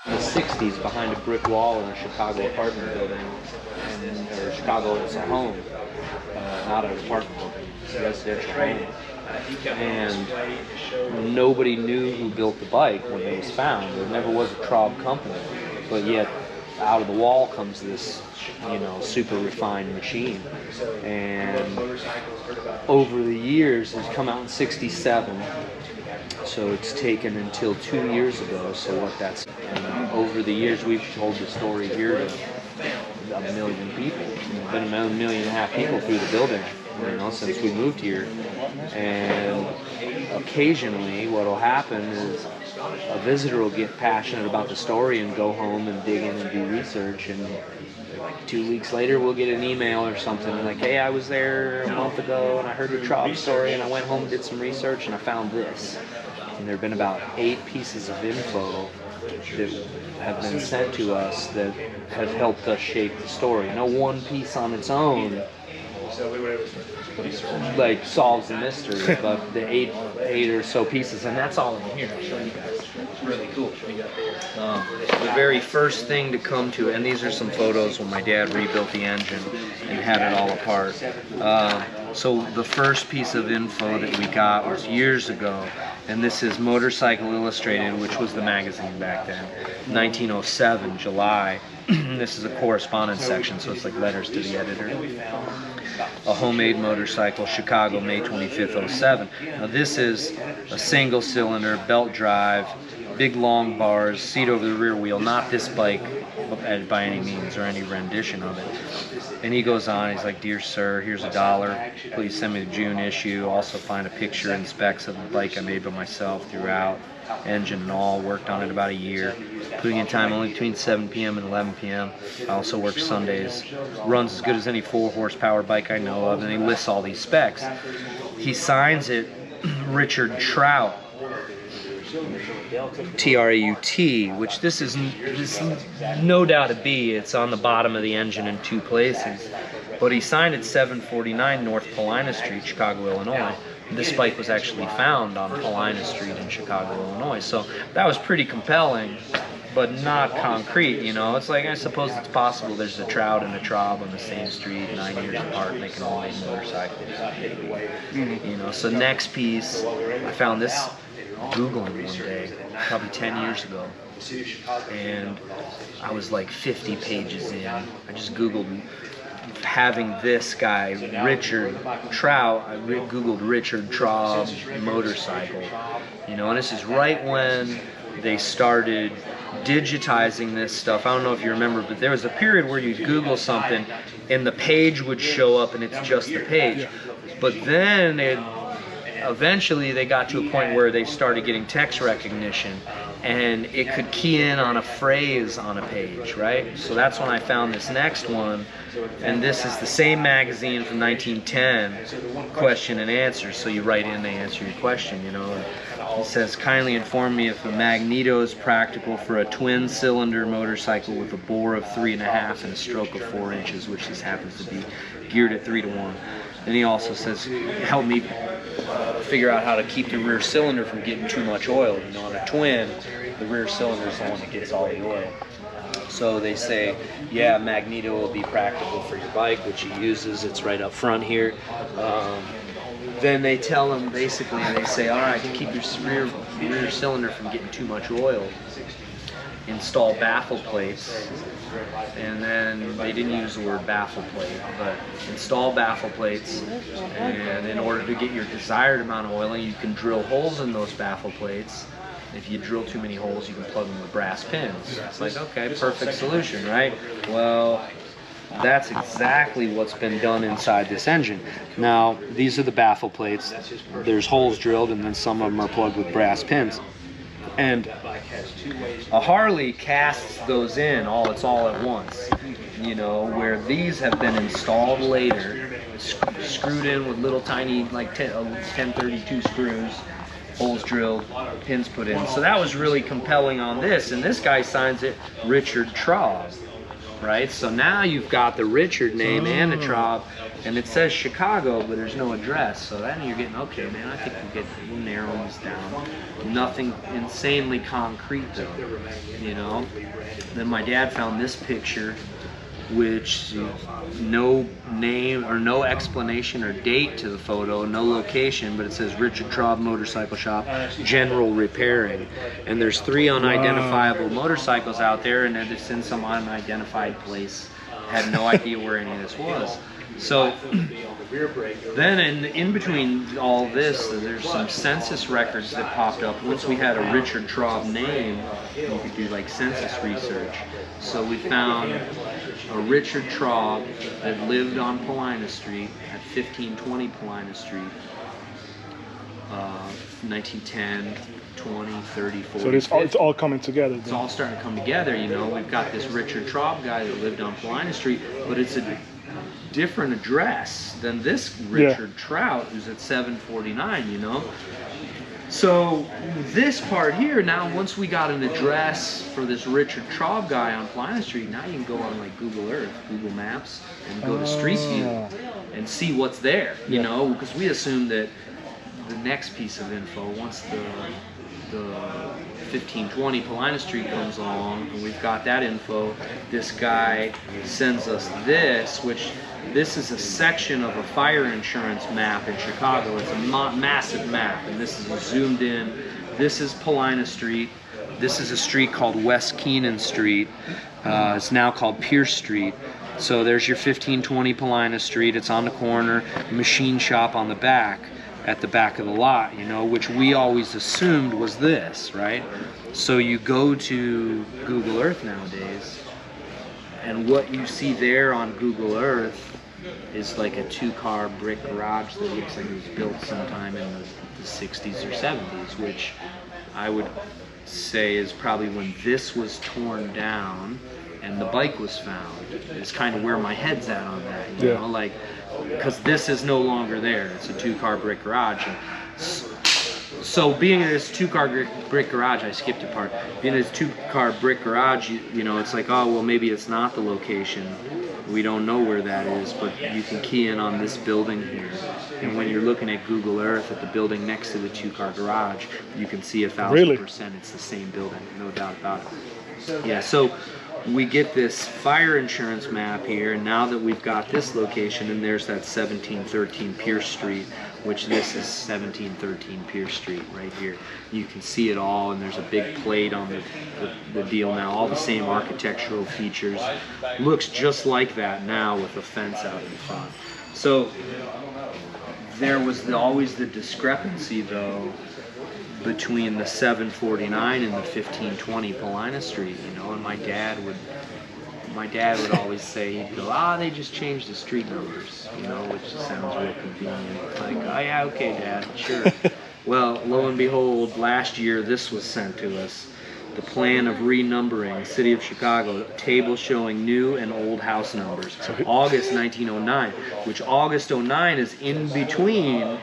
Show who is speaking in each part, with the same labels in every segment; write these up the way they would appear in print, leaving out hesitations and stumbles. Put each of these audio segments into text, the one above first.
Speaker 1: in the 60s behind a brick wall in a Chicago apartment building, or Chicago as a home, not an apartment building, it's a residential home. And nobody knew who built the bike when it was found. There never was a Traub company, but yet out of the wall comes this, you know, super refined machine. And over the years, it's come out in '67. So it's taken until 2 years ago. So what that's, over the years, we've told the story here to 1 million people. There's been 1.5 million people through the building, you know, since we moved here. And occasionally what will happen is a visitor will get passionate about the story and go home and dig in and do research, and like 2 weeks later we'll get an email or something like, hey, I was there a month ago and I heard the Traub story and I went home and did some research and I found this. And there have been about 8 pieces of info that have been sent to us that have helped us shape the story. No one piece on its own like solves the mystery, but the eight or so pieces, and that's all in here. I'll show you guys. It's really cool. The very first thing to come to, and these are some photos when my dad rebuilt the engine and had it all apart. So the first piece of info that we got was years ago, and this is Motorcycle Illustrated, which was the magazine back then, 1907, July. This is a correspondence section, so it's like letters to the editor. A homemade motorcycle, Chicago, May 25th, '07. Now this is a single cylinder, belt drive, big long bars, seat over the rear wheel, not this bike by any means or any rendition of it. And he goes on, he's like, dear sir, here's $1, please send me the June issue, also find a picture and specs of the bike I made by myself throughout, engine and all, worked on it about a year, putting in time only between 7 p.m. and 11 p.m. I also work Sundays, runs as good as any 4-horsepower bike I know of, and he lists all these specs. He signs it Richard Traub, T-R-A-U-T, which this is no doubt a B. It's on the bottom of the engine in 2 places. But he signed it 749 North Paulina Street, Chicago, Illinois. This bike was actually found on Paulina Street in Chicago, Illinois. So that was pretty compelling, but not concrete, you know. It's like, I suppose it's possible there's a Traub and a Traub on the same street 9 years apart making all these motorcycles. You know, so next piece, I found this Googling one day, probably 10 years ago, and I was like 50 pages in. I just Googled having this guy, Richard Traub. I Googled Richard Traub motorcycle, you know, and this is right when they started digitizing this stuff. I don't know if you remember, but there was a period where you'd Google something and the page would show up and it's just the page. But then eventually they got to a point where they started getting text recognition and it could key in on a phrase on a page, right? So that's when I found this next one, and this is the same magazine from 1910, question and answer. So you write in, they answer your question, you know. It says, kindly inform me if a magneto is practical for a twin-cylinder motorcycle with a bore of 3.5 and a stroke of 4 inches, which this happens to be, geared at 3-to-1. And he also says, help me figure out how to keep the rear cylinder from getting too much oil. You know, on a twin, the rear cylinder is the one that gets all the oil. So they say, yeah, magneto will be practical for your bike, which he uses. It's right up front here. Then they tell him, basically, they say, all right, to keep your rear cylinder from getting too much oil, install baffle plates. And then they didn't use the word baffle plate, but install baffle plates, and in order to get your desired amount of oiling, you can drill holes in those baffle plates. If you drill too many holes, you can plug them with brass pins. It's like, okay, perfect solution, right? Well, that's exactly what's been done inside this engine. Now, these are the baffle plates. There's holes drilled, and then some of them are plugged with brass pins. And a Harley casts those in, it's all at once, you know, where these have been installed later, screwed in with little tiny, like 1032 screws, holes drilled, pins put in. So that was really compelling on this, and this guy signs it Richard Traub. right? So now you've got the Richard name and the Traub, and it says Chicago, but there's no address. So then you're getting, okay, man, I think we'll narrow this down. Nothing insanely concrete though, you know? Then my dad found this picture, which no name or no explanation or date to the photo, no location, but it says Richard Traub Motorcycle Shop, General Repairing. And there's 3 unidentifiable motorcycles out there, and it's in some unidentified place. Had no idea where any of this was. So then in between all this, there's some census records that popped up. Once we had a Richard Traub name, you could do like census research. So we found a Richard Traub that lived on Paulina Street at 1520 Paulina Street, 1910, 20, 30, 40,
Speaker 2: so it's all coming together then.
Speaker 1: It's all starting to come together, you know. We've got this Richard Traub guy that lived on Paulina Street, but it's a different address than this Richard Trout who's at 749, you know. So this part here, now once we got an address for this Richard Traub guy on Paulina Street, now you can go on like Google Earth, Google Maps, and go to Street View and see what's there, you know, because we assumed that the next piece of info, once the 1520 Paulina Street comes along and we've got that info, this guy sends us this, which this is a section of a fire insurance map in Chicago. It's a massive map, and this is zoomed in. This is Paulina Street. This is a street called West Keenan Street. It's now called Pierce Street. So there's your 1520 Paulina Street. It's on the corner, machine shop on the back, at the back of the lot, you know, which we always assumed was this, right? So you go to Google Earth nowadays, and what you see there on Google Earth is like a 2-car brick garage that looks like it was built sometime in the 60s or 70s, which I would say is probably when this was torn down and the bike was found. It's kind of where my head's at on that, you know, like, because this is no longer there. It's a 2-car brick garage. And so being in this 2-car brick garage, I skipped a part. Being in this 2-car brick garage, you know, it's like, oh, well, maybe it's not the location. We don't know where that is, but you can key in on this building here. And when you're looking at Google Earth at the building next to the 2-car garage, you can see 1,000% it's the same building, no doubt about it. Yeah, so we get this fire insurance map here, and now that we've got this location, and there's that 1713 Pierce Street, which this is 1713 Pierce Street right here. You can see it all, and there's a big plate on the deal now, all the same architectural features. Looks just like that now with a fence out in front. So there was always the discrepancy though between the 749 and the 1520 Paulina Street, you know, and my dad would always say, he'd go, they just changed the street numbers, you know, which sounds real convenient. Like, oh yeah, okay, Dad, sure. Well, lo and behold, last year this was sent to us. The plan of renumbering, City of Chicago, table showing new and old house numbers. August 1909, which August 09 is in between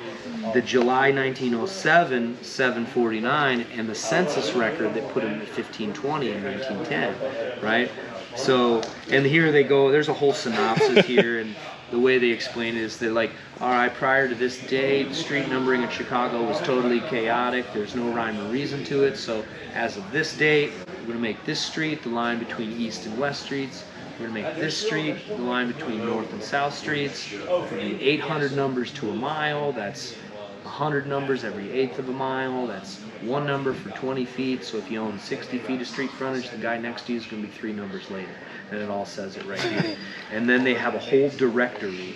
Speaker 1: the July 1907 749 and the census record that put him at 1520 in 1910, right? So, and here they go, there's a whole synopsis here, and the way they explain it is they're like, all right, prior to this date, street numbering in Chicago was totally chaotic. There's no rhyme or reason to it. So as of this date, we're going to make this street the line between East and West Streets. We're going to make this street the line between North and South Streets. We're going to need 800 numbers to a mile. That's 100 numbers every 1/8 of a mile. That's one number for 20 feet. So if you own 60 feet of street frontage, the guy next to you is going to be 3 numbers later. And it all says it right here. And then they have a whole directory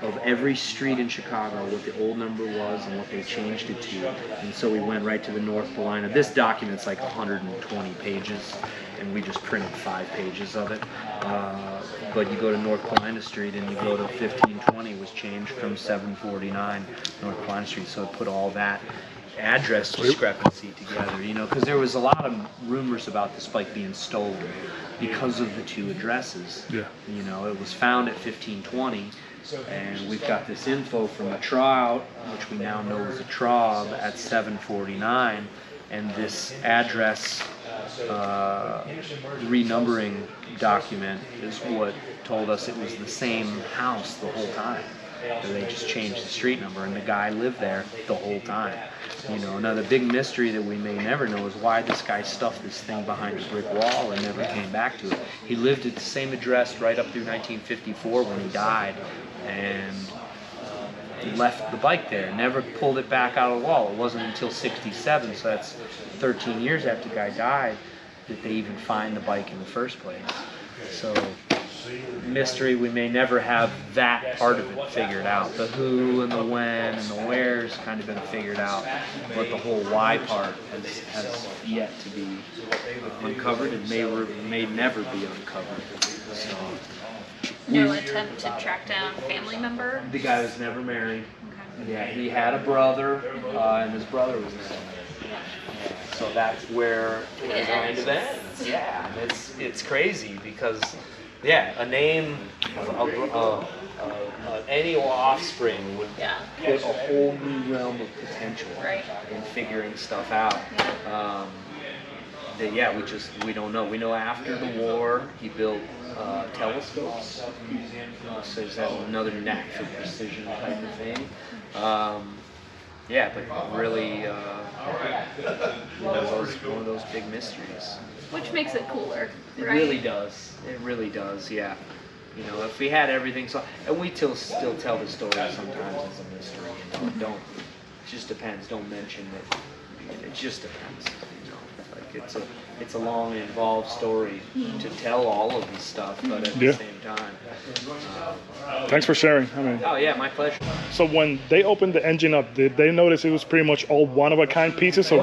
Speaker 1: of every street in Chicago, what the old number was and what they changed it to. And so we went right to the North Paulina. This document's like 120 pages, and we just printed 5 pages of it. But you go to North Paulina Street and you go to 1520 was changed from 749 North Paulina Street. So it put all that address discrepancy together, you know, because there was a lot of rumors about this bike being stolen because of the 2 addresses. Yeah. You know, it was found at 1520, and we've got this info from a Traub, which we now know is a Traub, at 749, and this address renumbering document is what told us it was the same house the whole time. They just changed the street number, and the guy lived there the whole time. You know, another big mystery that we may never know is why this guy stuffed this thing behind a brick wall and never came back to it. He lived at the same address right up through 1954 when he died, and left the bike there, never pulled it back out of the wall. It wasn't until 67, so that's 13 years after the guy died, that they even find the bike in the first place. So, mystery, we may never have that part of it figured out. The who and the when and the where's kind of been figured out, but the whole why part has yet to be uncovered and may never be uncovered. So,
Speaker 2: no attempt to track down a family member?
Speaker 1: The guy was never married.
Speaker 2: Okay.
Speaker 1: Yeah, he had a brother, and his brother was married. So that's where it kind of ends. Yeah, and it's crazy because, yeah, a name, any offspring would put a whole new realm of potential in figuring stuff out. Yeah. We don't know. We know after the war he built telescopes, so he's had another knack for precision type of thing. Yeah, but really, one of those big mysteries.
Speaker 2: Which makes it cooler,
Speaker 1: It
Speaker 2: right?
Speaker 1: really does. It really does. Yeah. You know, if we had everything, and we still tell the story sometimes as a mystery. You know, don't. It just depends. Don't mention it. It just depends. You know, like it's a long, involved story to tell all of this stuff, but at the same time.
Speaker 3: Thanks for sharing. I mean.
Speaker 1: Oh yeah, my pleasure.
Speaker 3: So when they opened the engine up, did they notice it was pretty much all one-of-a-kind pieces? Or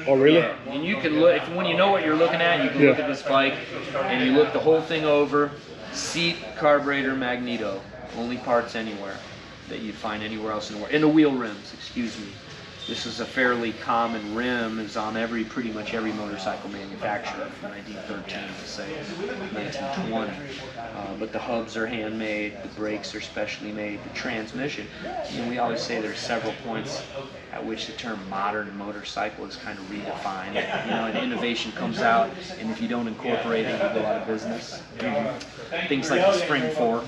Speaker 3: Oh, really?
Speaker 1: Yeah. And you can look, when you know what you're looking at, you can look at this bike, and you look the whole thing over. Seat, carburetor, magneto, only parts anywhere that you'd find anywhere else in the world. And the wheel rims, excuse me. This is a fairly common rim. It's on pretty much every motorcycle manufacturer from 1913 to say 1920. But the hubs are handmade, the brakes are specially made, the transmission. You know, we always say there's several points at which the term modern motorcycle is kind of redefined. You know, an innovation comes out, and if you don't incorporate it, you go out of business. Things like the spring fork.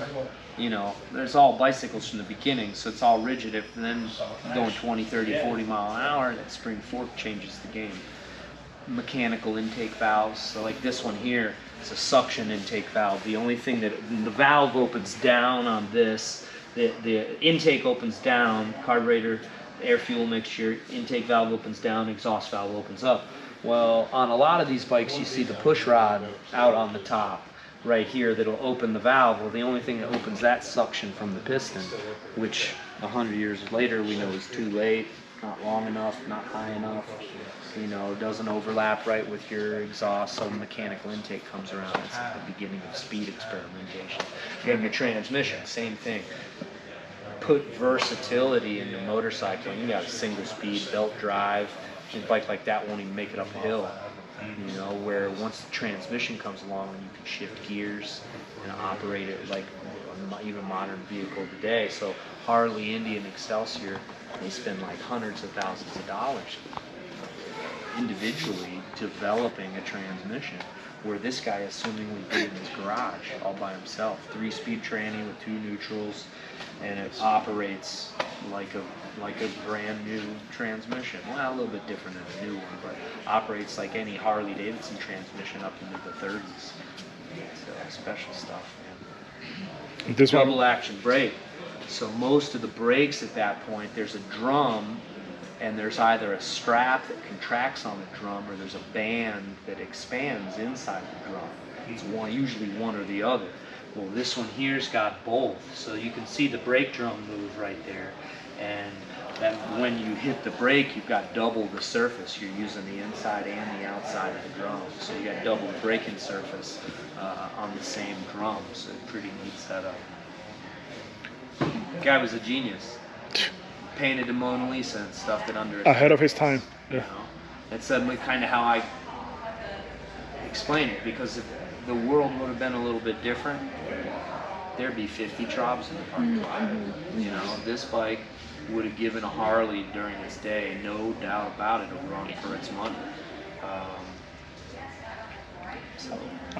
Speaker 1: You know, there's all bicycles from the beginning, so it's all rigid. If then going 20, 30, 40 mile an hour, that spring fork changes the game. Mechanical intake valves, so like this one here, it's a suction intake valve. The only thing that the valve opens down on this, the intake opens down, carburetor, air fuel mixture, intake valve opens down, exhaust valve opens up. Well, on a lot of these bikes, you see the push rod out on the top. Right here that'll open the valve. Well, the only thing that opens that suction from the piston, which 100 years later we know is too late, not long enough, not high enough, you know, doesn't overlap right with your exhaust, so mechanical intake comes around. It's at the beginning of speed experimentation. And your transmission, same thing. Put versatility into motorcycling. You got a single speed belt drive. A bike like that won't even make it up the hill. You know, where once the transmission comes along, you can shift gears and operate it like even modern vehicle today. So Harley, Indy, and Excelsior, they spend like hundreds of thousands of dollars individually developing a transmission, where this guy assumingly did it in his garage all by himself. 3-speed tranny with 2 neutrals, and it operates like a brand new transmission. Well, a little bit different than a new one, but operates like any Harley Davidson transmission up into the 30s. It's special stuff, man. Double action brake. So most of the brakes at that point, there's a drum, and there's either a strap that contracts on the drum, or there's a band that expands inside the drum. It's usually one or the other. Well, this one here's got both, so you can see the brake drum move right there. And that when you hit the brake, you've got double the surface. You're using the inside and the outside of the drum, so you got double the braking surface on the same drum. So pretty neat setup. Guy was a genius. Painted the Mona Lisa and stuffed it under.
Speaker 3: Ahead of his time.
Speaker 1: You know, that's kind of how I explain it. Because if the world would have been a little bit different, there'd be 50 Traubs in the parking lot. You know, this bike would have given a Harley during its day, no doubt about it, a run for its money.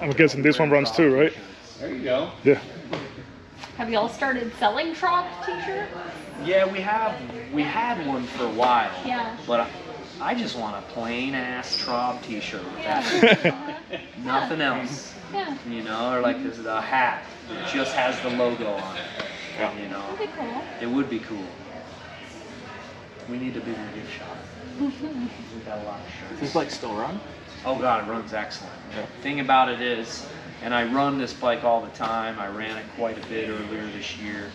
Speaker 3: I'm guessing this one runs too, right?
Speaker 1: There you go.
Speaker 3: Yeah.
Speaker 2: Have y'all started selling Traub t-shirts?
Speaker 1: Yeah, we had one for a while.
Speaker 2: Yeah.
Speaker 1: But I just want a plain ass Traub t-shirt with
Speaker 2: Yeah.
Speaker 1: that. Nothing else.
Speaker 2: Yeah.
Speaker 1: You know, or like this a hat that just has the logo on it. You know.
Speaker 2: That'd be cool.
Speaker 1: It would be cool. We need a bigger gift shop. We got a lot of shirts.
Speaker 4: Does this bike still run?
Speaker 1: Oh god, it runs excellent. Thing about it is, and I run this bike all the time. I ran it quite a bit earlier this year,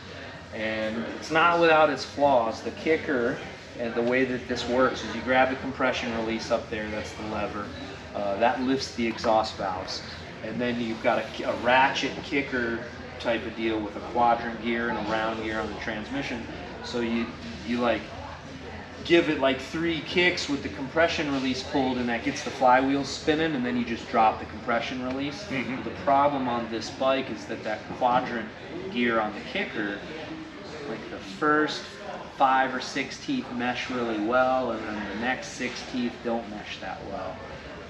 Speaker 1: and it's not without its flaws. The kicker and the way that this works is you grab the compression release up there. That's the lever that lifts the exhaust valves, and then you've got a ratchet kicker type of deal with a quadrant gear and a round gear on the transmission. So you like give it like 3 kicks with the compression release pulled, and that gets the flywheel spinning, and then you just drop the compression release. The problem on this bike is that quadrant gear on the kicker, like the first 5 or 6 teeth mesh really well, and then the next 6 teeth don't mesh that well.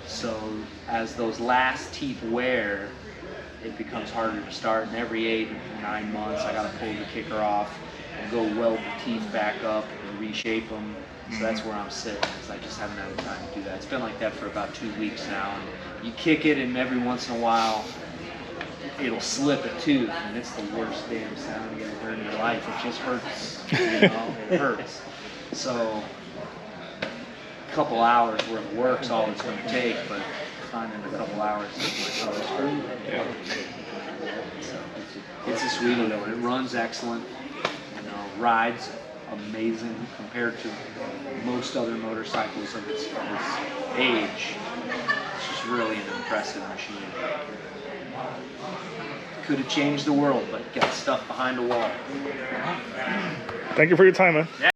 Speaker 1: So as those last teeth wear, it becomes harder to start, and every 8 or 9 months I gotta pull the kicker off and go weld the teeth back up and reshape them. So that's where I'm sitting, because I just haven't had the time to do that. It's been like that for about 2 weeks now. And you kick it, and every once in a while, it'll slip a tooth, and it's the worst damn sound you ever heard in your life. It just hurts, you know, it hurts. So a couple hours worth of work's all it's going to take, but finding a couple hours is my colors for So it's a sweet little. It runs excellent, you know, rides amazing compared to most other motorcycles of its age. It's just really an impressive machine. Could have changed the world, but got stuff behind a wall.
Speaker 3: Thank you for your time, man.